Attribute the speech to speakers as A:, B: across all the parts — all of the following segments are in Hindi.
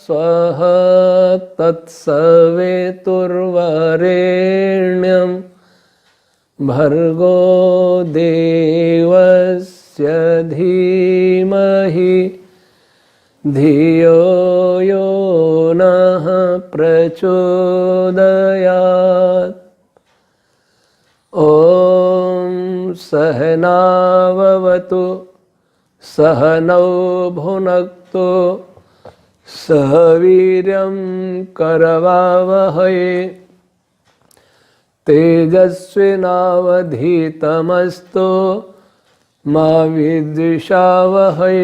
A: स्वः तत्सवितुर्वरेण्यं भर्गो देवस्य धीमहि धियो यो नः प्रचोदयात्। ॐ सहनाववतु सहनौ भुनक्तु सह वीर्यं करवावहै तेजस्विनावधीतमस्तु मा विद्विषावहै।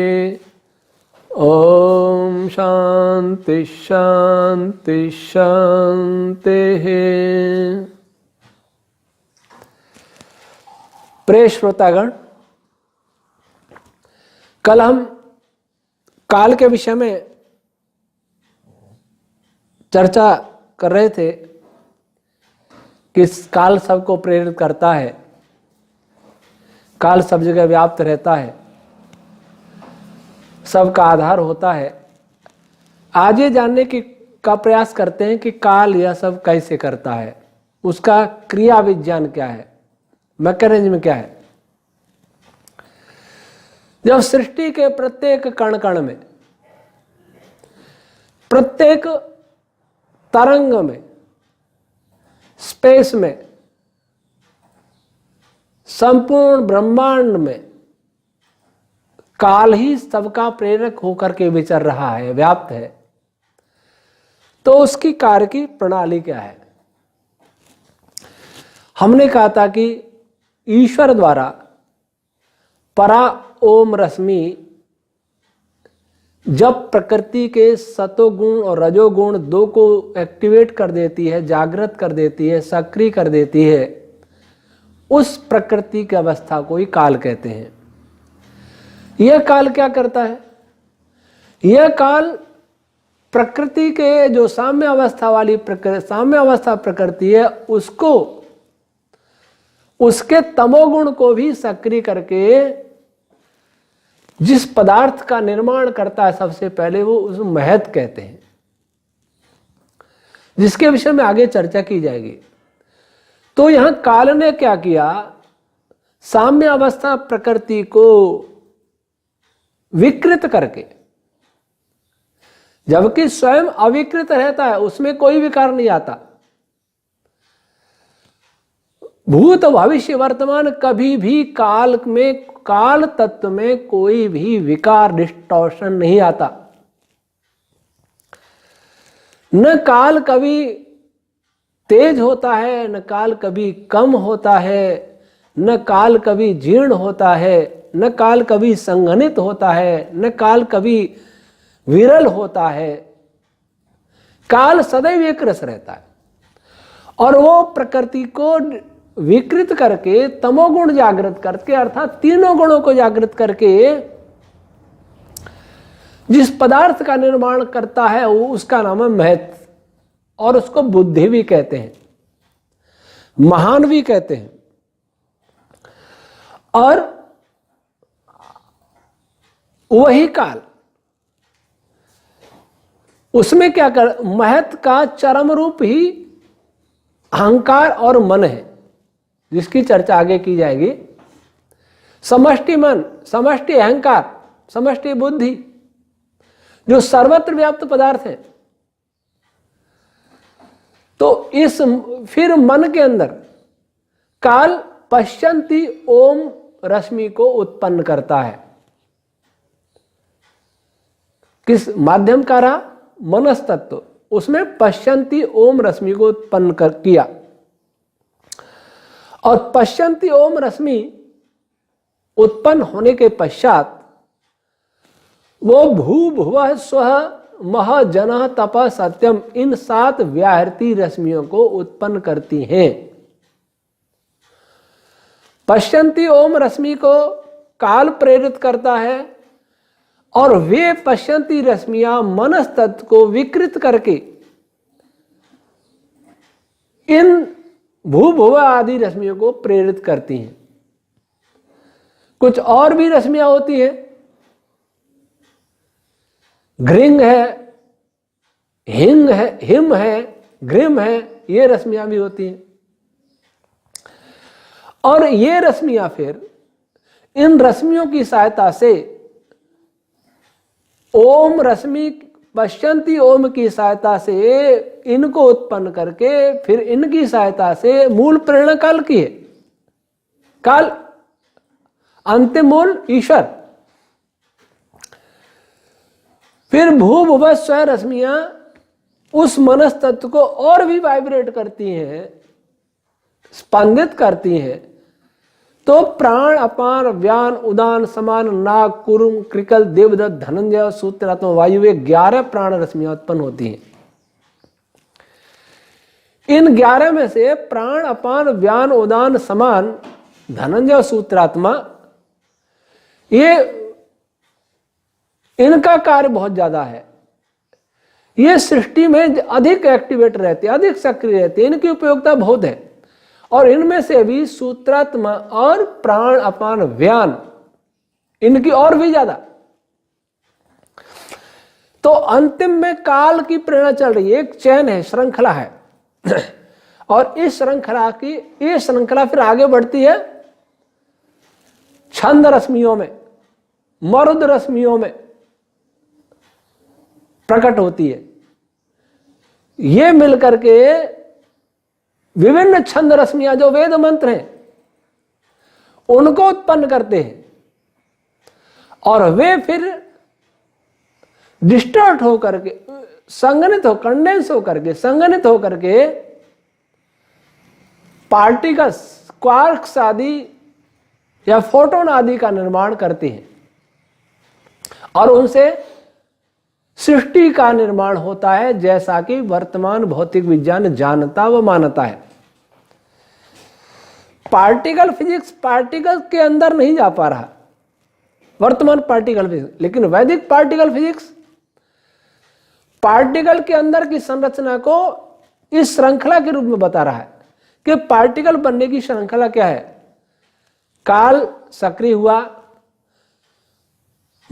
A: ॐ शान्ति शान्ति शान्तिः। प्रिय श्रोतागण, कल हम काल के विषय में चर्चा कर रहे थे कि काल सबको प्रेरित करता है, काल सब जगह व्याप्त रहता है, सबका आधार होता है। आज ये जानने का प्रयास करते हैं कि काल यह सब कैसे करता है, उसका क्रिया विज्ञान क्या है, मैकेनिज्म क्या है। जब सृष्टि के प्रत्येक कण कण में, प्रत्येक तरंग में, स्पेस में, संपूर्ण ब्रह्मांड में काल ही सबका प्रेरक होकर के विचर रहा है, व्याप्त है, तो उसकी कार्य की प्रणाली क्या है। हमने कहा था कि ईश्वर द्वारा परा ओम रश्मि जब प्रकृति के सतोगुण और रजोगुण दो को एक्टिवेट कर देती है, जागृत कर देती है, सक्रिय कर देती है, उस प्रकृति की अवस्था को ही काल कहते हैं। यह काल क्या करता है? यह काल प्रकृति के जो साम्य अवस्था वाली साम्य अवस्था प्रकृति है, उसको, उसके तमोगुण को भी सक्रिय करके जिस पदार्थ का निर्माण करता है सबसे पहले, वो उस महत कहते हैं, जिसके विषय में आगे चर्चा की जाएगी। तो यहां काल ने क्या किया? साम्य अवस्था प्रकृति को विकृत करके, जबकि स्वयं अविकृत रहता है, उसमें कोई विकार नहीं आता, भूत भविष्य वर्तमान कभी भी काल में, काल तत्व में कोई भी विकार डिस्टॉर्शन नहीं आता। न काल कभी तेज होता है, न काल कभी कम होता है, न काल कभी जीर्ण होता है, न काल कभी संघनित होता है, न काल कभी विरल होता है। काल सदैव एक रस रहता है और वो प्रकृति को विकृत करके, तमोगुण जागृत करके, अर्थात तीनों गुणों को जागृत करके जिस पदार्थ का निर्माण करता है, वो उसका नाम है महत, और उसको बुद्धि भी कहते हैं, महान भी कहते हैं। और वही काल, उसमें क्या कर, महत का चरम रूप ही अहंकार और मन है, जिसकी चर्चा आगे की जाएगी। समष्टि मन, समष्टि अहंकार, समष्टि बुद्धि, जो सर्वत्र व्याप्त पदार्थ है। तो इस फिर मन के अंदर काल पश्यन्ति ओम रश्मि को उत्पन्न करता है। किस माध्यम का रहा? मनस तत्व, उसमें पश्यन्ति ओम रश्मि को उत्पन्न किया। और पश्यन्ति ओम रश्मि उत्पन्न होने के पश्चात वो भू भुवः स्वः मह जनः तपः सत्यम, इन 7 व्याहृति रश्मियों को उत्पन्न करती हैं। पश्यन्ति ओम रश्मि को काल प्रेरित करता है और वे पश्यन्ति रश्मियां मनस तत्व को विकृत करके इन भू भुव आदि रश्मियों को प्रेरित करती हैं। कुछ और भी रश्मियां होती हैं, घृंग है, हिंग है, हिम है, घृम है, ये रश्मियां भी होती हैं। और ये रश्मियां फिर इन रश्मियों की सहायता से ओम रश्मि पश्यंती ओम की सहायता से इनको उत्पन्न करके फिर इनकी सहायता से मूल प्रेरणा काल की है। काल अंतिम मूल ईश्वर। फिर भू भुव स्व रश्मियां उस मनस तत्व को और भी वाइब्रेट करती हैं, स्पंदित करती हैं। तो प्राण अपान व्यान उदान समान नाग कुरुम कृकल देवदत्त धनंजय सूत्रात्म वायु, ये 11 प्राण रश्मियां उत्पन्न होती हैं। इन 11 में से प्राण अपान व्यान उदान समान धनंजय सूत्रात्मा, ये इनका कार्य बहुत ज्यादा है। ये सृष्टि में अधिक एक्टिवेट रहते हैं, अधिक सक्रिय रहते हैं, इनकी उपयोगिता बहुत है। और इनमें से भी सूत्रात्मा और प्राण अपान व्यान, इनकी और भी ज्यादा। तो अंतिम में काल की प्रेरणा चल रही है, एक चैन है, श्रृंखला है। और इस श्रृंखला की ये श्रृंखला फिर आगे बढ़ती है छंद रश्मियों में, मरुद रश्मियों में प्रकट होती है। ये मिलकर के विभिन्न छंद रश्मियां जो वेद मंत्र हैं उनको उत्पन्न करते हैं, और वे फिर डिस्टॉर्ट होकर के संघनित हो कंडेंस होकर के संघनित होकर के पार्टिकल्स, क्वार्क्स आदि या फोटोन आदि का निर्माण करते हैं, और उनसे सृष्टि का निर्माण होता है, जैसा कि वर्तमान भौतिक विज्ञान जानता व मानता है। पार्टिकल फिजिक्स पार्टिकल के अंदर नहीं जा पा रहा वर्तमान पार्टिकल फिजिक्स, लेकिन वैदिक पार्टिकल फिजिक्स पार्टिकल के अंदर की संरचना को इस श्रृंखला के रूप में बता रहा है कि पार्टिकल बनने की श्रृंखला क्या है। काल सक्रिय हुआ,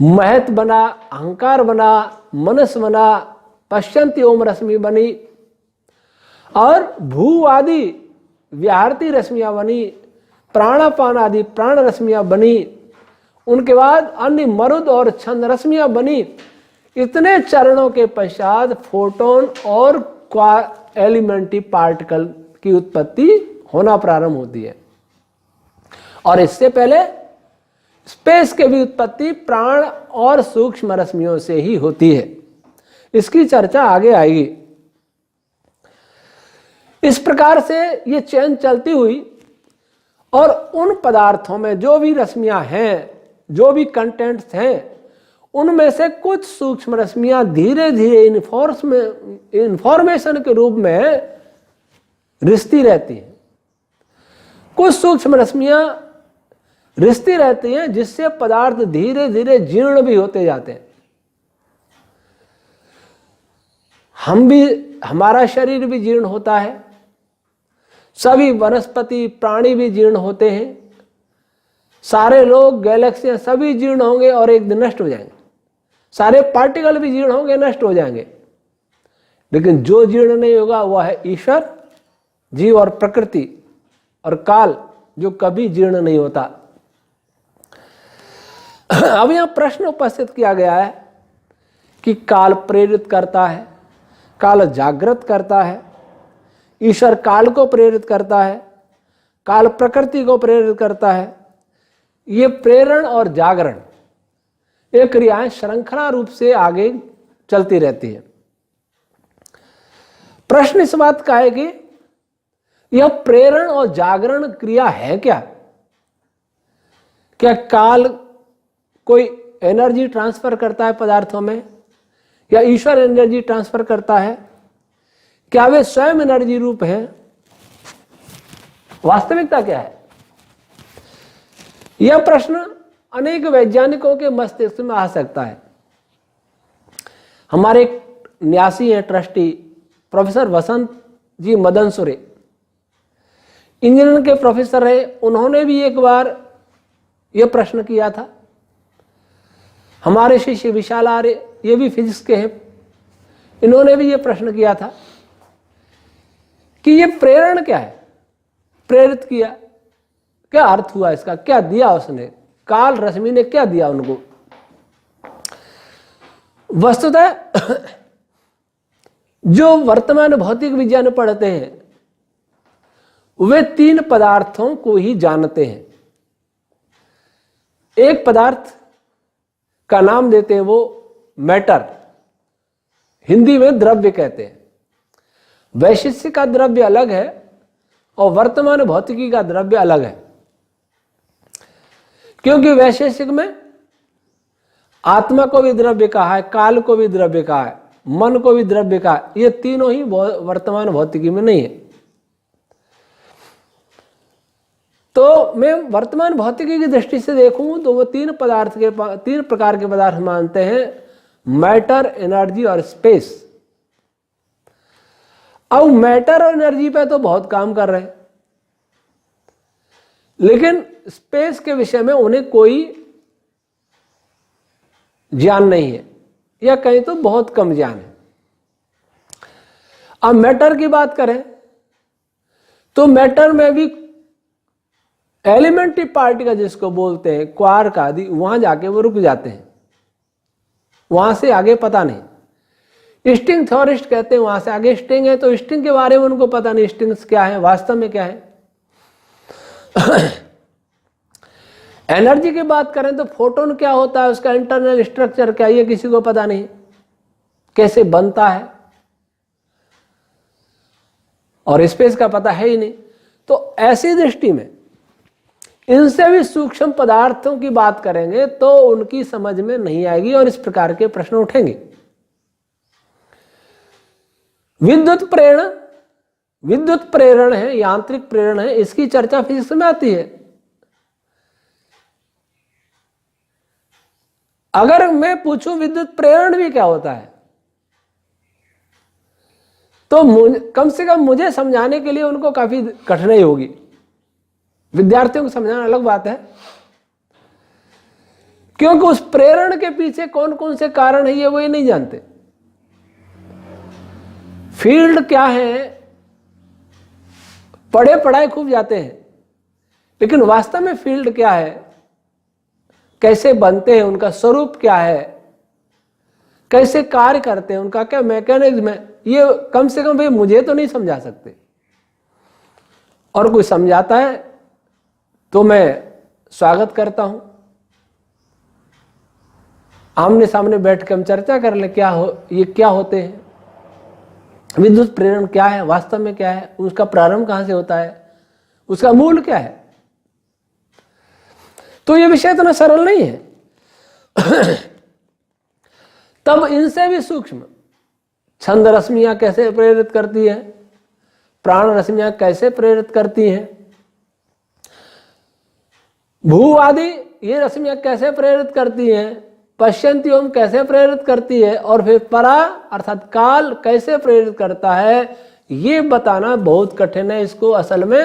A: महत बना, अहंकार बना, मनस बना, पश्यंती ओम रश्मि बनी, और भू आदि व्याहृति रश्मियां बनी, प्राणापान आदि प्राण रश्मियां बनी, उनके बाद अन्य मरुद और छंद रश्मियां बनी। इतने चरणों के पश्चात फोटोन और एलिमेंट्री पार्टिकल की उत्पत्ति होना प्रारंभ होती है। और इससे पहले स्पेस के भी उत्पत्ति प्राण और सूक्ष्म रश्मियों से ही होती है। इसकी चर्चा आगे आएगी। इस प्रकार से ये चेन चलती हुई, और उन पदार्थों में जो भी रश्मियां हैं, जो भी कंटेंट्स हैं, उनमें से कुछ सूक्ष्म रश्मियां धीरे धीरे इंफॉर्मेशन के रूप में रिश्ती रहती हैं। कुछ सूक्ष्म रश्मियां रिश्ती रहती हैं, जिससे पदार्थ धीरे धीरे जीर्ण भी होते जाते हैं। हमारा शरीर भी जीर्ण होता है, सभी वनस्पति प्राणी भी जीर्ण होते हैं, सारे लोग गैलेक्सियां सभी जीर्ण होंगे और एक दिन नष्ट हो जाएंगे, सारे पार्टिकल भी जीर्ण होंगे, नष्ट हो जाएंगे। लेकिन जो जीर्ण नहीं होगा वह है ईश्वर, जीव और प्रकृति और काल, जो कभी जीर्ण नहीं होता। अब यहां प्रश्न उपस्थित किया गया है कि काल प्रेरित करता है, काल जागृत करता है, ईश्वर काल को प्रेरित करता है, काल प्रकृति को प्रेरित करता है। ये प्रेरण और जागरण ये क्रियाएं श्रृंखला रूप से आगे चलती रहती है। प्रश्न इस बात का है कि यह प्रेरण और जागरण क्रिया है क्या? क्या काल कोई एनर्जी ट्रांसफर करता है पदार्थों में, या ईश्वर एनर्जी ट्रांसफर करता है? क्या वे स्वयं एनर्जी रूप हैं? वास्तविकता क्या है? यह प्रश्न अनेक वैज्ञानिकों के मस्तिष्क में आ सकता है। हमारे न्यासी हैं ट्रस्टी प्रोफेसर वसंत जी मदनसुरे, इंजीनियरिंग के प्रोफेसर है, उन्होंने भी एक बार यह प्रश्न किया था। हमारे शिष्य विशाल आर्य, ये भी फिजिक्स के हैं, इन्होंने भी ये प्रश्न किया था कि ये प्रेरण क्या है, प्रेरित किया, क्या अर्थ हुआ इसका, क्या दिया उसने, काल रश्मि ने क्या दिया उनको। वस्तुतः जो वर्तमान भौतिक विज्ञान पढ़ते हैं वे 3 पदार्थों को ही जानते हैं। एक पदार्थ का नाम देते हैं वो मैटर, हिंदी में द्रव्य कहते हैं। वैशिष्ट का द्रव्य अलग है और वर्तमान भौतिकी का द्रव्य अलग है, क्योंकि वैशेषिक में आत्मा को भी द्रव्य कहा है, काल को भी द्रव्य कहा है, मन को भी द्रव्य कहा है। ये तीनों ही वर्तमान भौतिकी में नहीं है। तो मैं वर्तमान भौतिकी की दृष्टि से देखूं तो वो 3 प्रकार के पदार्थ मानते हैं, मैटर, एनर्जी और स्पेस। अब मैटर और एनर्जी पे तो बहुत काम कर रहे हैं, लेकिन स्पेस के विषय में उन्हें कोई ज्ञान नहीं है, या कहीं तो बहुत कम ज्ञान है। अब मैटर की बात करें तो मैटर में भी एलिमेंट्री पार्टिकल जिसको बोलते हैं, क्वार्क आदि, वहां जाके वो रुक जाते हैं, वहां से आगे पता नहीं। स्ट्रिंग थ्योरिस्ट कहते हैं वहां से आगे स्ट्रिंग है, तो स्ट्रिंग के बारे में उनको पता नहीं स्ट्रिंग्स क्या है, वास्तव में क्या है। एनर्जी की बात करें तो फोटोन क्या होता है, उसका इंटरनल स्ट्रक्चर क्या है, ये किसी को पता नहीं, कैसे बनता है, और स्पेस का पता है ही नहीं। तो ऐसी दृष्टि में इनसे भी सूक्ष्म पदार्थों की बात करेंगे तो उनकी समझ में नहीं आएगी और इस प्रकार के प्रश्न उठेंगे। विद्युत प्रेरण है, यांत्रिक प्रेरण है, इसकी चर्चा फिजिक्स में आती है। अगर मैं पूछूं विद्युत प्रेरण भी क्या होता है, तो कम से कम मुझे समझाने के लिए उनको काफी कठिनाई होगी। विद्यार्थियों को समझाना अलग बात है, क्योंकि उस प्रेरण के पीछे कौन कौन से कारण है ये वो नहीं जानते। फील्ड क्या है, पढ़ाए खूब जाते हैं, लेकिन वास्तव में फील्ड क्या है, कैसे बनते हैं, उनका स्वरूप क्या है, कैसे कार्य करते हैं, उनका क्या मैकेनिज्म है, ये कम से कम भाई मुझे तो नहीं समझा सकते। और कोई समझाता है तो मैं स्वागत करता हूं, आमने सामने बैठ के हम चर्चा कर ले ये क्या होते हैं, विद्युत प्रेरण क्या है, वास्तव में क्या है, उसका प्रारंभ कहां से होता है, उसका मूल क्या है। तो ये विषय इतना सरल नहीं है। तब इनसे भी सूक्ष्म छंद रश्मियां कैसे प्रेरित करती है, प्राण रश्मियां कैसे प्रेरित करती हैं, भू आदि ये रश्मियां कैसे प्रेरित करती हैं, पश्यंती ओम कैसे प्रेरित करती है, और फिर परा अर्थात काल कैसे प्रेरित करता है, ये बताना बहुत कठिन है। इसको असल में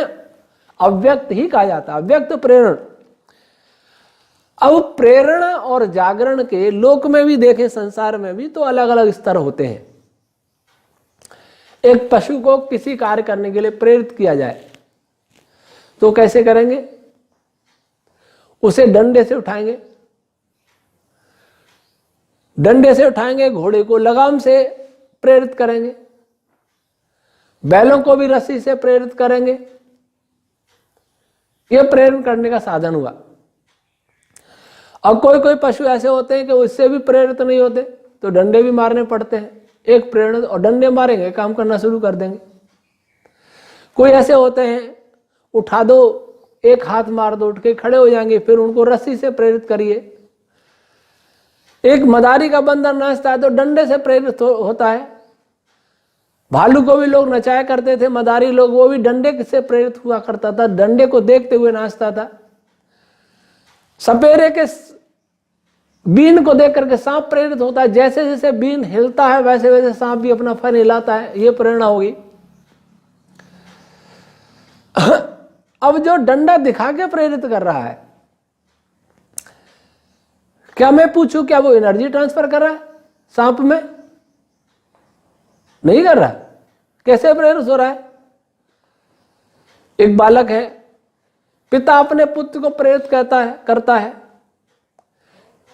A: अव्यक्त ही कहा जाता है, अव्यक्त प्रेरण। अब प्रेरण और जागरण के लोक में भी देखें, संसार में भी, तो अलग अलग स्तर होते हैं। एक पशु को किसी कार्य करने के लिए प्रेरित किया जाए तो कैसे करेंगे, उसे डंडे से उठाएंगे, घोड़े को लगाम से प्रेरित करेंगे, बैलों को भी रस्सी से प्रेरित करेंगे। यह प्रेरण करने का साधन हुआ। अब कोई पशु ऐसे होते हैं कि उससे भी प्रेरित नहीं होते, तो डंडे भी मारने पड़ते हैं। एक प्रेरण और डंडे मारेंगे, काम करना शुरू कर देंगे। कोई ऐसे होते हैं उठा दो, एक हाथ मार दो, उठ के खड़े हो जाएंगे, फिर उनको रस्सी से प्रेरित करिए। एक मदारी का बंदर नाचता है तो डंडे से प्रेरित होता है। भालू को भी लोग नचाया करते थे, मदारी लोग, वो भी डंडे से प्रेरित हुआ करता था, डंडे को देखते हुए नाचता था। सपेरे के बीन को देख करके सांप प्रेरित होता है, जैसे जैसे बीन हिलता है वैसे वैसे सांप भी अपना फन हिलाता है, ये प्रेरणा होगी। अब जो डंडा दिखा के प्रेरित कर रहा है, क्या मैं पूछूं क्या वो एनर्जी ट्रांसफर कर रहा है सांप में? नहीं कर रहा। कैसे प्रेरित हो रहा है? एक बालक है, पिता अपने पुत्र को प्रेरित करता है।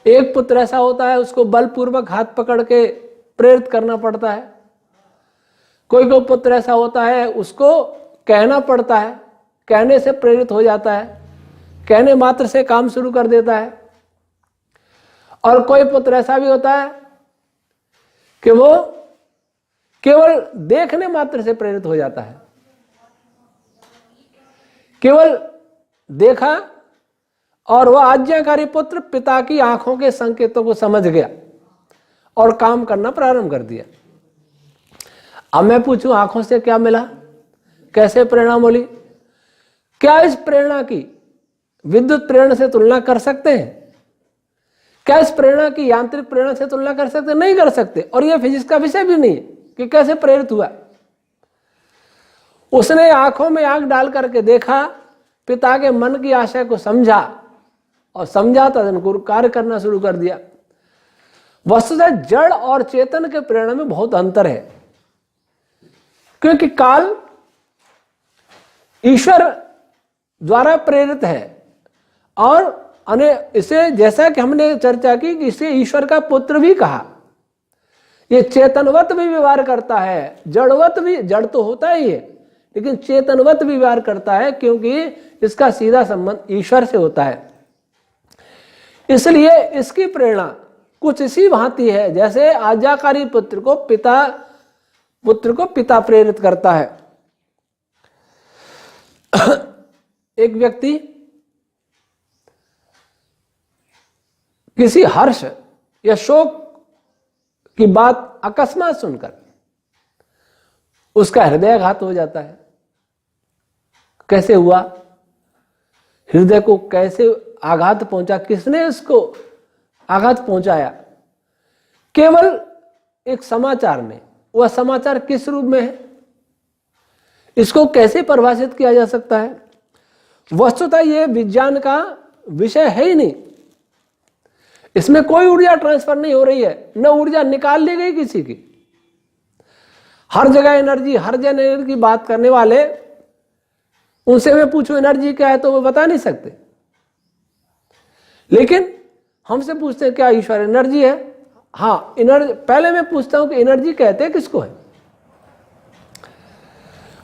A: एक पुत्र ऐसा होता है उसको बलपूर्वक हाथ पकड़ के प्रेरित करना पड़ता है। कोई पुत्र ऐसा होता है उसको कहना पड़ता है, कहने से प्रेरित हो जाता है, कहने मात्र से काम शुरू कर देता है। और कोई पुत्र ऐसा भी होता है कि वो केवल देखने मात्र से प्रेरित हो जाता है। केवल देखा और वह आज्ञाकारी पुत्र पिता की आंखों के संकेतों को समझ गया और काम करना प्रारंभ कर दिया। अब मैं पूछूं, आंखों से क्या मिला? कैसे प्रेरणा मिली? क्या इस प्रेरणा की विद्युत प्रेरणा से तुलना कर सकते हैं? क्या इस प्रेरणा की यांत्रिक प्रेरणा से तुलना कर सकते? नहीं कर सकते। और यह फिजिक्स का विषय भी नहीं है कि कैसे प्रेरित हुआ। उसने आंखों में आंख डाल करके देखा, पिता के मन की आशय को समझा और समझा तदनुसार कार्य करना शुरू कर दिया। वस्तुतः जड़ और चेतन के प्रेरणा में बहुत अंतर है, क्योंकि काल ईश्वर द्वारा प्रेरित है और इसे, जैसा कि हमने चर्चा की, कि इसे ईश्वर का पुत्र भी कहा। ये चेतनवत भी व्यवहार करता है, जड़वत भी, जड़ तो होता ही है लेकिन चेतनवत भी व्यवहार करता है, क्योंकि इसका सीधा संबंध ईश्वर से होता है। इसलिए इसकी प्रेरणा कुछ इसी भांति है जैसे आज्ञाकारी पुत्र को पिता प्रेरित करता है। एक व्यक्ति किसी हर्ष या शोक की बात अकस्मात सुनकर उसका हृदयाघात हो जाता है। कैसे हुआ? हृदय को कैसे आघात पहुंचा? किसने इसको आघात पहुंचाया? केवल एक समाचार ने। वह समाचार किस रूप में है? इसको कैसे परिभाषित किया जा सकता है? वस्तुतः यह विज्ञान का विषय है ही नहीं। इसमें कोई ऊर्जा ट्रांसफर नहीं हो रही है, न ऊर्जा निकाल ली गई किसी की। हर जगह एनर्जी, हर जगह एनर्जी की बात करने वाले, उनसे मैं पूछूं एनर्जी क्या है तो वो बता नहीं सकते। लेकिन हमसे पूछते हैं क्या ईश्वर एनर्जी है? हाँ, एनर्जी। पहले मैं पूछता हूं कि एनर्जी कहते हैं किसको है?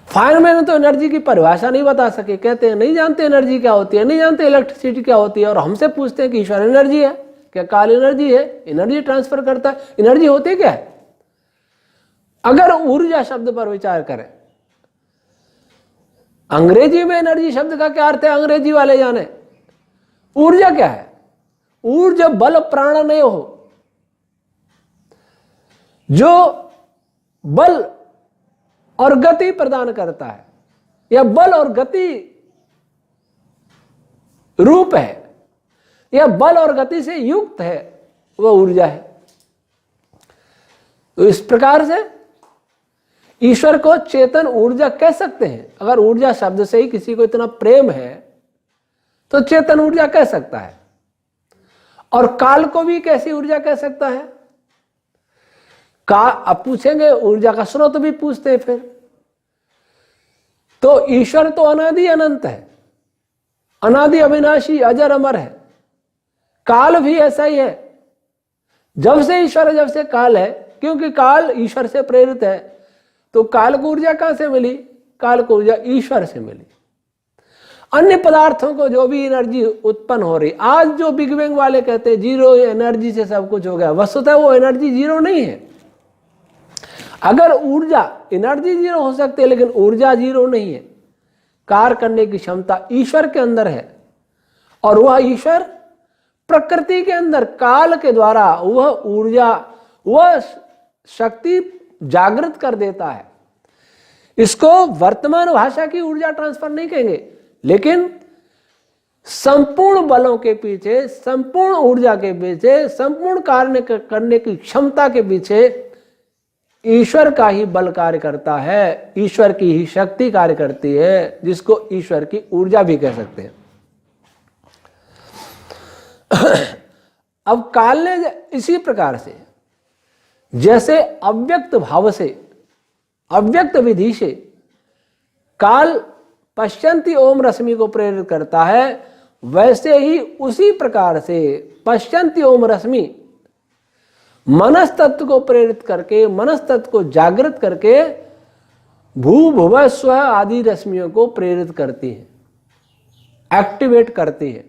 A: फायरमैन तो एनर्जी की परिभाषा नहीं बता सके, कहते हैं नहीं जानते एनर्जी क्या होती है, नहीं जानते इलेक्ट्रिसिटी क्या होती है। और हमसे पूछते हैं कि ईश्वर एनर्जी है क्या? काल एनर्जी है, एनर्जी ट्रांसफर करता है। एनर्जी होती क्या है? अगर ऊर्जा शब्द पर विचार करें, अंग्रेजी में एनर्जी शब्द का क्या अर्थ है अंग्रेजी वाले जाने। ऊर्जा क्या है? ऊर्जा बल प्राणनय हो, जो बल और गति प्रदान करता है, या बल और गति रूप है, या बल और गति से युक्त है, वह ऊर्जा है। तो इस प्रकार से ईश्वर को चेतन ऊर्जा कह सकते हैं। अगर ऊर्जा शब्द से ही किसी को इतना प्रेम है तो चेतन ऊर्जा कह सकता है। और काल को भी कैसी ऊर्जा कह सकता है? अब पूछेंगे, ऊर्जा का स्रोत भी पूछते हैं फिर। तो ईश्वर तो अनादि अनंत है, अनादि अविनाशी अजर अमर है। काल भी ऐसा ही है, जब से ईश्वर है जब से काल है, क्योंकि काल ईश्वर से प्रेरित है। तो काल को ऊर्जा कहां से मिली? काल को ऊर्जा ईश्वर से मिली। अन्य पदार्थों को जो भी एनर्जी उत्पन्न हो रही, आज जो बिग बैंग वाले कहते हैं जीरो एनर्जी से सब कुछ हो गया, वस्तुतः वो एनर्जी जीरो नहीं है। अगर ऊर्जा, एनर्जी जीरो हो सकती है लेकिन ऊर्जा जीरो नहीं है। कार्य करने की क्षमता ईश्वर के अंदर है, और वह ईश्वर प्रकृति के अंदर काल के द्वारा वह ऊर्जा, वह शक्ति जागृत कर देता है। इसको वर्तमान भाषा की ऊर्जा ट्रांसफर नहीं कहेंगे, लेकिन संपूर्ण बलों के पीछे, संपूर्ण ऊर्जा के पीछे, संपूर्ण कार्य करने की क्षमता के पीछे ईश्वर का ही बल कार्य करता है, ईश्वर की ही शक्ति कार्य करती है, जिसको ईश्वर की ऊर्जा भी कह सकते हैं। अब काल ने इसी प्रकार से, जैसे अव्यक्त भाव से अव्यक्त विधि से काल पश्यन्ति ओम रश्मि को प्रेरित करता है, वैसे ही उसी प्रकार से पश्यन्ति ओम रश्मि मनस तत्व को प्रेरित करके, मनस तत्व को जागृत करके भू भुव स्व आदि रश्मियों को प्रेरित करती है, एक्टिवेट करती है।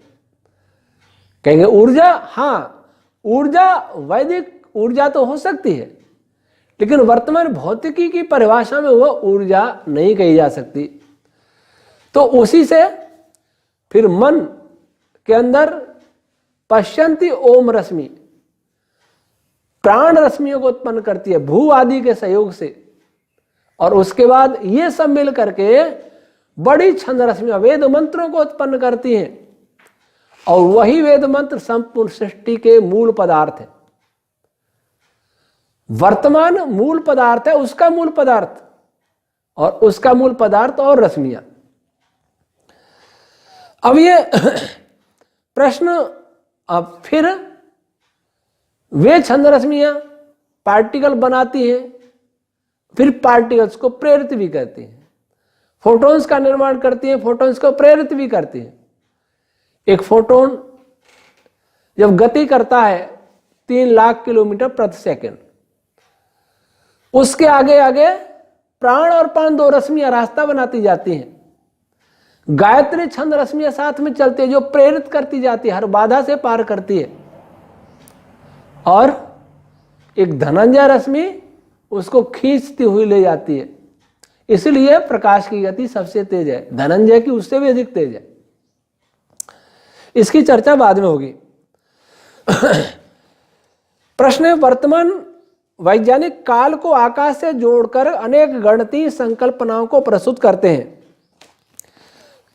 A: कहेंगे ऊर्जा, हाँ ऊर्जा वैदिक ऊर्जा तो हो सकती है, लेकिन वर्तमान भौतिकी की परिभाषा में वह ऊर्जा नहीं कही जा सकती। तो उसी से फिर मन के अंदर पश्यन्ति ओम रश्मि प्राण रश्मियों को उत्पन्न करती है भू आदि के सहयोग से, और उसके बाद ये सब मिल करके बड़ी छंद रश्मियां वेद मंत्रों को उत्पन्न करती हैं, और वही वेद मंत्र संपूर्ण सृष्टि के मूल पदार्थ है। वर्तमान मूल पदार्थ है, उसका मूल पदार्थ, और उसका मूल पदार्थ और रश्मियां। अब ये प्रश्न, अब फिर वे छंद रश्मियां पार्टिकल बनाती हैं, फिर पार्टिकल्स को प्रेरित भी करती हैं, फोटॉन्स का निर्माण करती हैं, फोटॉन्स को प्रेरित भी करती हैं। एक फोटोन जब गति करता है 3 लाख किलोमीटर प्रति सेकंड, उसके आगे आगे प्राण और पान दो रश्मियां रास्ता बनाती जाती हैं। गायत्री छंद रश्मियां साथ में चलती है, जो प्रेरित करती जाती है, हर बाधा से पार करती है। और एक धनंजय रश्मि उसको खींचती हुई ले जाती है। इसलिए प्रकाश की गति सबसे तेज है, धनंजय की उससे भी अधिक तेज है। इसकी चर्चा बाद में होगी। प्रश्न है, वर्तमान वैज्ञानिक काल को आकाश से जोड़कर अनेक गणितीय संकल्पनाओं को प्रस्तुत करते हैं।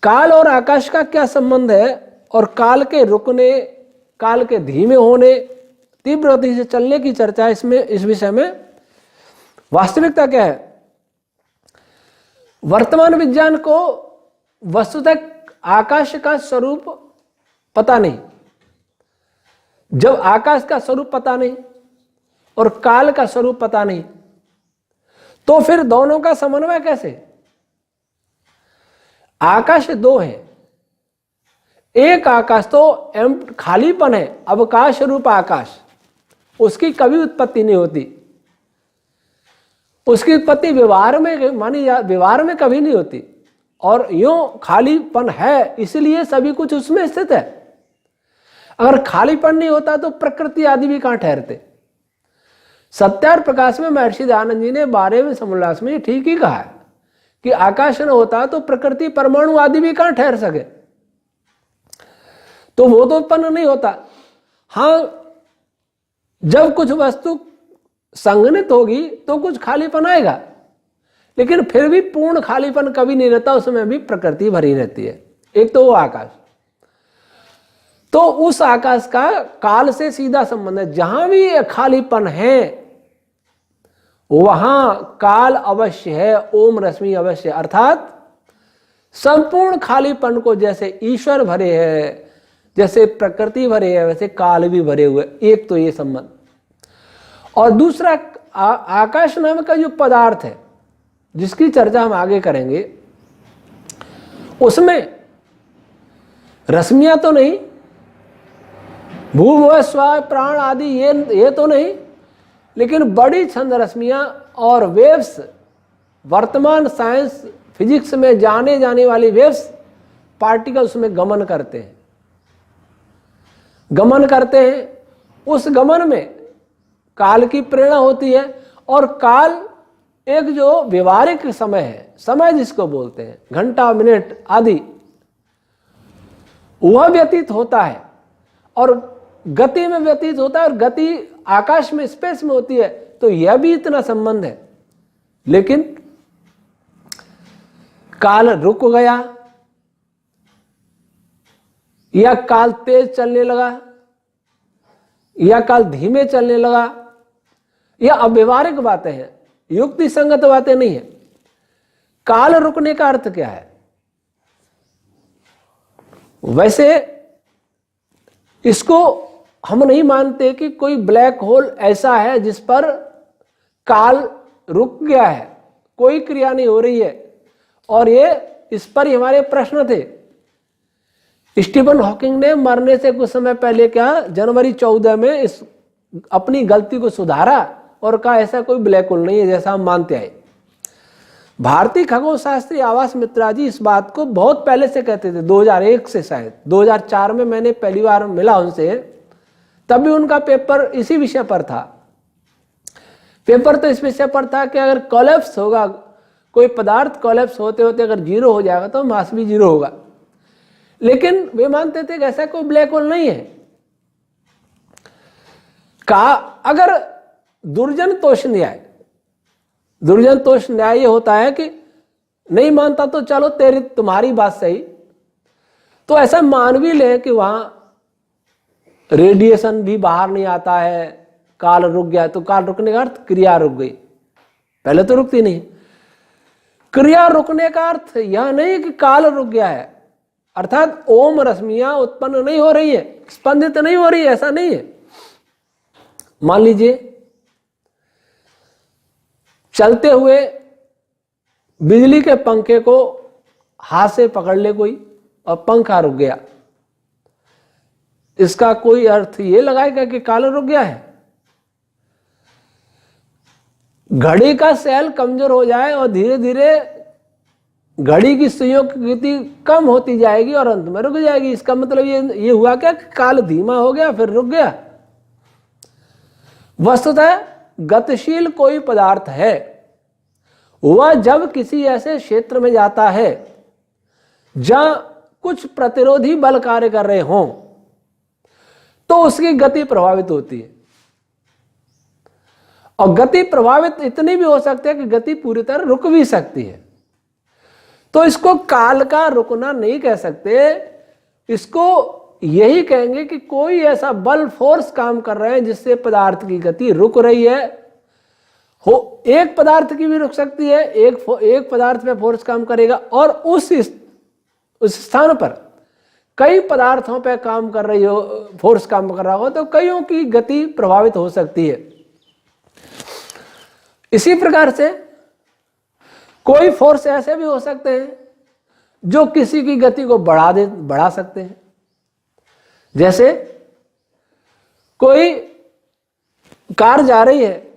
A: काल और आकाश का क्या संबंध है, और काल के रुकने, काल के धीमे होने, तीव्र गति से चलने की चर्चा इसमें, इस विषय में वास्तविकता क्या है। वर्तमान विज्ञान को वस्तुतः आकाश का स्वरूप पता नहीं। जब आकाश का स्वरूप पता नहीं और काल का स्वरूप पता नहीं, तो फिर दोनों का समन्वय कैसे। आकाश दो है, एक आकाश तो खालीपन है, अवकाश रूप आकाश, उसकी कभी उत्पत्ति नहीं होती। उसकी उत्पत्ति व्यवहार में मानी व्यवहार में कभी नहीं होती, और यूं खालीपन है, इसलिए सभी कुछ उसमें स्थित है। अगर खालीपन नहीं होता तो प्रकृति आदि भी कहां ठहरते। सत्यार्थ प्रकाश में महर्षि दयानंद जी ने 12वें समोल्लास में ठीक ही कहा है कि आकाश न होता तो प्रकृति परमाणु आदि भी कहां ठहर सके, तो वो तो उत्पन्न नहीं होता। हां, जब कुछ वस्तु संघनित होगी तो कुछ खालीपन आएगा, लेकिन फिर भी पूर्ण खालीपन कभी नहीं रहता, उसमें भी प्रकृति भरी रहती है। एक तो वो आकाश, तो उस आकाश का काल से सीधा संबंध है। जहां भी खालीपन है वहां काल अवश्य है, ओम रश्मि अवश्य, अर्थात संपूर्ण खालीपन को जैसे ईश्वर भरे है, जैसे प्रकृति भरे है, वैसे काल भी भरे हुए। एक तो ये संबंध, और दूसरा आकाश नाम का जो पदार्थ है जिसकी चर्चा हम आगे करेंगे, उसमें रश्मियां तो नहीं, भू स्व प्राण आदि ये तो नहीं, लेकिन बड़ी छंद रश्मियां और वेव्स, वर्तमान साइंस फिजिक्स में जाने वाली वेव्स, पार्टिकल्स में गमन करते हैं। उस गमन में काल की प्रेरणा होती है, और काल एक जो व्यवहारिक समय है, समय जिसको बोलते हैं घंटा मिनट आदि, वह व्यतीत होता है और गति में व्यतीत होता है, और गति आकाश में स्पेस में होती है। तो यह भी इतना संबंध है, लेकिन काल रुक गया या काल तेज चलने लगा या काल धीमे चलने लगा, यह अव्यवहारिक बातें हैं, युक्ति संगत बातें नहीं है। काल रुकने का अर्थ क्या है। वैसे इसको हम नहीं मानते कि कोई ब्लैक होल ऐसा है जिस पर काल रुक गया है, कोई क्रिया नहीं हो रही है। और ये इस पर ही हमारे प्रश्न थे। स्टीफन हॉकिंग ने मरने से कुछ समय पहले क्या जनवरी 14 में इस अपनी गलती को सुधारा और कहा ऐसा कोई ब्लैक होल नहीं है जैसा हम मानते आए। भारतीय खगोल शास्त्री आवास मित्रा जी इस बात को बहुत पहले से कहते थे, 2001 से शायद 2004 में मैंने पहली बार मिला उनसे, तभी उनका पेपर इसी विषय पर था। पेपर तो इस विषय पर था कि अगर कोलैप्स होगा, कोई पदार्थ कोलैप्स होते होते अगर जीरो हो जाएगा तो मास भी जीरो होगा। लेकिन वे मानते थे कि ऐसा कोई ब्लैक होल नहीं है। कहा अगर दुर्जन तोष न्याय ये होता है कि नहीं मानता तो चलो तुम्हारी बात सही, तो ऐसा मान भी ले कि वहां रेडिएशन भी बाहर नहीं आता है, काल रुक गया, तो काल रुकने का अर्थ क्रिया रुक गई, पहले तो रुकती नहीं। क्रिया रुकने का अर्थ यह नहीं कि काल रुक गया है, अर्थात ओम रश्मियां उत्पन्न नहीं हो रही है, स्पंदित नहीं हो रही है, ऐसा नहीं है। मान लीजिए चलते हुए बिजली के पंखे को हाथ से पकड़ ले कोई और पंखा रुक गया, इसका कोई अर्थ ये लगाएगा कि काल रुक गया है? घड़ी का सेल कमजोर हो जाए और धीरे धीरे घड़ी की सुइयों की गति कम होती जाएगी और अंत में रुक जाएगी, इसका मतलब ये हुआ क्या कि काल धीमा हो गया फिर रुक गया? वस्तुतः गतिशील कोई पदार्थ है, वह जब किसी ऐसे क्षेत्र में जाता है जहां कुछ प्रतिरोधी बल कार्य कर रहे हों तो उसकी गति प्रभावित होती है। और गति प्रभावित इतनी भी हो सकती है कि गति पूरी तरह रुक भी सकती है। तो इसको काल का रुकना नहीं कह सकते, इसको यही कहेंगे कि कोई ऐसा बल फोर्स काम कर रहे हैं जिससे पदार्थ की गति रुक रही है। एक पदार्थ की भी रुक सकती है, एक पदार्थ पे फोर्स काम करेगा और उस स्थान पर कई पदार्थों पे काम कर रही हो, फोर्स काम कर रहा हो तो कईयों की गति प्रभावित हो सकती है। इसी प्रकार से कोई फोर्स ऐसे भी हो सकते हैं जो किसी की गति को बढ़ा सकते हैं। जैसे कोई कार जा रही है,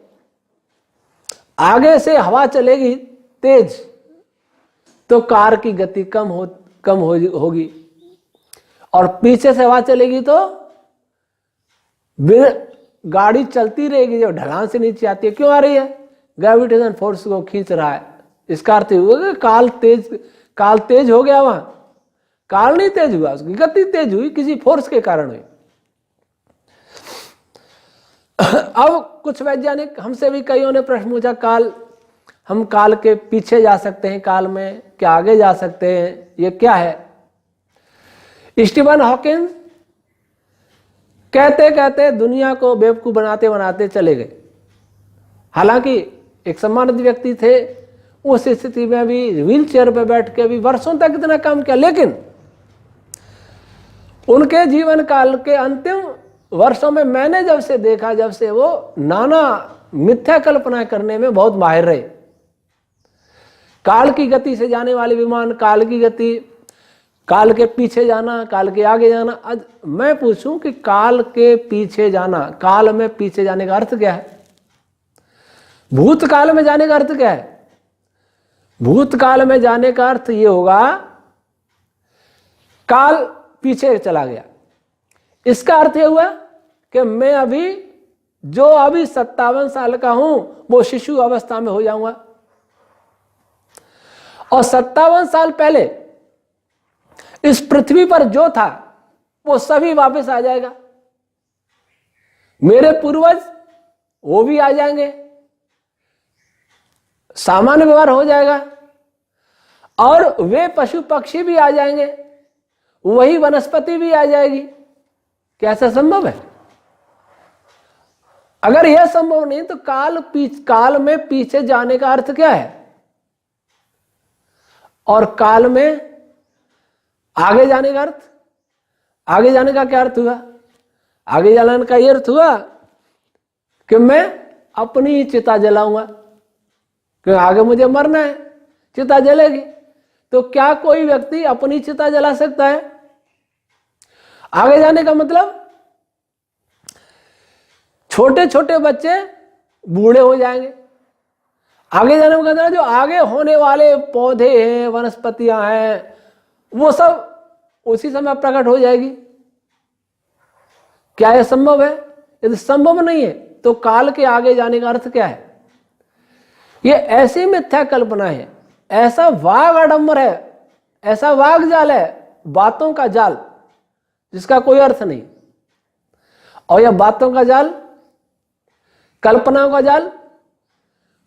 A: आगे से हवा चलेगी तेज तो कार की गति कम होगी और पीछे से हवा चलेगी तो गाड़ी चलती रहेगी, जो ढलान से नीचे आती है। क्यों आ रही है? ग्रेविटेशन फोर्स को खींच रहा है। इसका अर्थ हुआ काल तेज हो गया, वहां काल नहीं तेज हुआ, उसकी गति तेज हुई, किसी फोर्स के कारण हुई। अब कुछ वैज्ञानिक हमसे भी कईयों ने प्रश्न पूछा, हम काल के पीछे जा सकते हैं, काल में क्या आगे जा सकते हैं, ये क्या है? स्टीफन हॉकिंग कहते कहते दुनिया को बेवकूफ बनाते बनाते चले गए। हालांकि एक सम्मानित व्यक्ति थे, उस स्थिति में भी व्हील चेयर पर बैठ के भी वर्षों तक इतना काम किया, लेकिन उनके जीवन काल के अंतिम वर्षों में मैंने जब से देखा, जब से वो नाना मिथ्या कल्पना करने में बहुत माहिर रहे। काल की गति से जाने वाले विमान, काल की गति, काल के पीछे जाना, काल के आगे जाना। आज मैं पूछूं कि काल के पीछे जाना, काल में पीछे जाने का अर्थ क्या है? भूतकाल में जाने का अर्थ क्या है? भूतकाल में जाने का अर्थ ये होगा काल पीछे चला गया। इसका अर्थ यह हुआ कि मैं अभी 57 साल का हूं वो शिशु अवस्था में हो जाऊंगा और 57 साल पहले इस पृथ्वी पर जो था वो सभी वापस आ जाएगा। मेरे पूर्वज वो भी आ जाएंगे, सामान्य व्यवहार हो जाएगा और वे पशु पक्षी भी आ जाएंगे, वही वनस्पति भी आ जाएगी। क्या ऐसा संभव है? अगर यह संभव नहीं तो काल में पीछे जाने का अर्थ क्या है? और काल में आगे जाने का अर्थ, आगे जाने का क्या अर्थ हुआ? आगे जाने का यह अर्थ हुआ कि मैं अपनी चिता जलाऊंगा, क्योंकि आगे मुझे मरना है, चिता जलेगी। तो क्या कोई व्यक्ति अपनी चिता जला सकता है? आगे जाने का मतलब छोटे छोटे बच्चे बूढ़े हो जाएंगे। आगे जाने का मतलब जो आगे होने वाले पौधे हैं, वनस्पतियां हैं, वो सब उसी समय प्रकट हो जाएगी। क्या यह संभव है? यदि संभव नहीं है तो काल के आगे जाने का अर्थ क्या है? ये ऐसी मिथ्या कल्पना है, ऐसा वाग आडंबर है, ऐसा वाग जाल है, बातों का जाल जिसका कोई अर्थ नहीं। और यह बातों का जाल, कल्पनाओं का जाल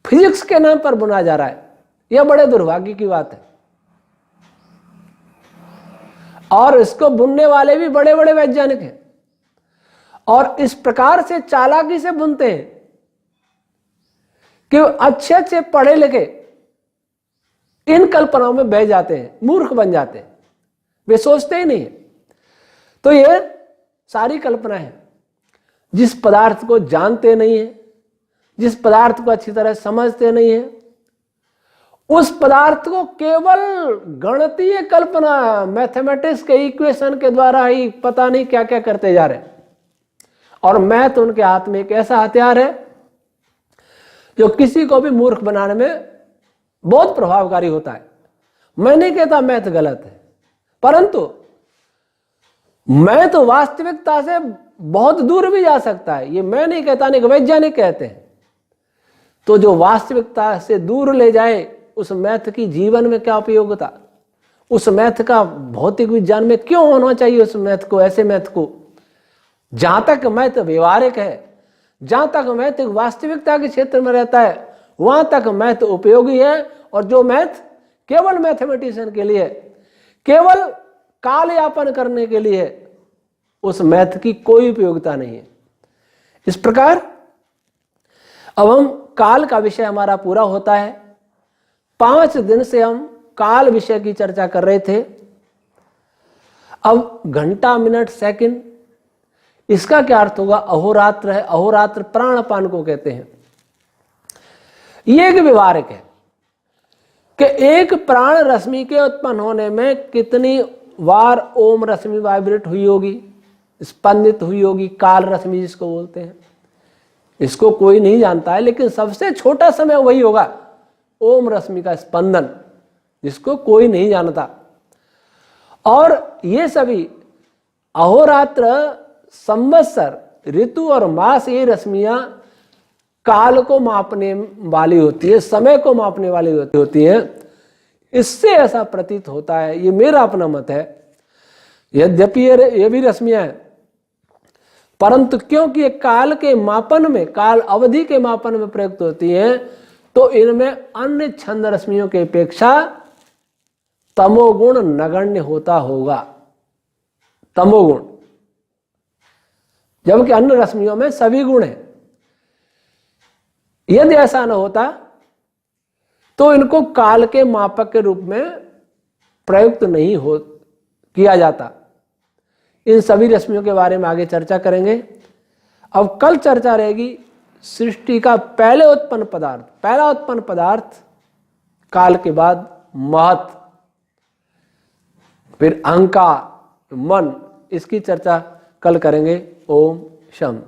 A: फिजिक्स के नाम पर बुना जा रहा है। यह बड़े दुर्भाग्य की बात है। और इसको बुनने वाले भी बड़े बड़े वैज्ञानिक हैं और इस प्रकार से चालाकी से बुनते हैं कि अच्छे अच्छे पढ़े लिखे इन कल्पनाओं में बह जाते हैं, मूर्ख बन जाते हैं, वे सोचते ही नहीं है। तो ये सारी कल्पना है। जिस पदार्थ को जानते नहीं है, जिस पदार्थ को अच्छी तरह समझते नहीं है, उस पदार्थ को केवल गणितीय कल्पना, मैथमेटिक्स के इक्वेशन के द्वारा ही पता नहीं क्या क्या करते जा रहे हैं। और मैथ उनके हाथ में एक ऐसा हथियार है जो किसी को भी मूर्ख बनाने में बहुत प्रभावकारी होता है। मैं नहीं कहता मैथ गलत है, परंतु मैथ वास्तविकता से बहुत दूर भी जा सकता है। ये मैं नहीं कहता, नहीं वैज्ञानिक कहते हैं। तो जो वास्तविकता से दूर ले जाए, उस मैथ की जीवन में क्या उपयोगिता? उस मैथ का भौतिक विज्ञान में क्यों होना चाहिए? उस मैथ को, ऐसे मैथ को, जहां तक मैथ व्यवहारिक है, जहां तक मैथ वास्तविकता के क्षेत्र में रहता है, वहां तक मैथ उपयोगी है। और जो मैथ केवल मैथमेटिशियन के लिए, केवल काल यापन करने के लिए, उस मैथ की कोई उपयोगिता नहीं है। इस प्रकार अब हम काल का विषय हमारा पूरा होता है। 5 दिन से हम काल विषय की चर्चा कर रहे थे। अब घंटा, मिनट, सेकंड, इसका क्या अर्थ होगा? अहोरात्र है। अहोरात्र प्राणपान को कहते हैं। ये एक व्यवहारिक है कि एक प्राण रश्मि के उत्पन्न होने में कितनी बार ओम रश्मि वाइब्रेट हुई होगी, स्पंदित हुई होगी, काल रश्मि जिसको बोलते हैं। इसको कोई नहीं जानता है, लेकिन सबसे छोटा समय वही होगा, ओम रश्मि का स्पंदन, जिसको कोई नहीं जानता। और ये सभी अहोरात्र, संवत्सर, ऋतु और मास, ये रश्मियां काल को मापने वाली होती है, समय को मापने वाली होती है। इससे ऐसा प्रतीत होता है, ये मेरा अपना मत है। यद्यपि ये भी रश्मियां हैं, परंतु क्योंकि ये काल के मापन में, काल अवधि के मापन में प्रयुक्त होती हैं, तो इनमें अन्य छंद रश्मियों की अपेक्षा तमोगुण नगण्य होता होगा। तमोगुण, जबकि अन्य रश्मियों में सभी गुण हैं। यदि ऐसा न होता तो इनको काल के मापक के रूप में प्रयुक्त नहीं हो किया जाता। इन सभी रश्मियों के बारे में आगे चर्चा करेंगे। अब कल चर्चा रहेगी सृष्टि का पहले उत्पन्न पदार्थ, पहला उत्पन्न पदार्थ, काल के बाद महत, फिर अहंकार, मन, इसकी चर्चा कल करेंगे। ओम शम।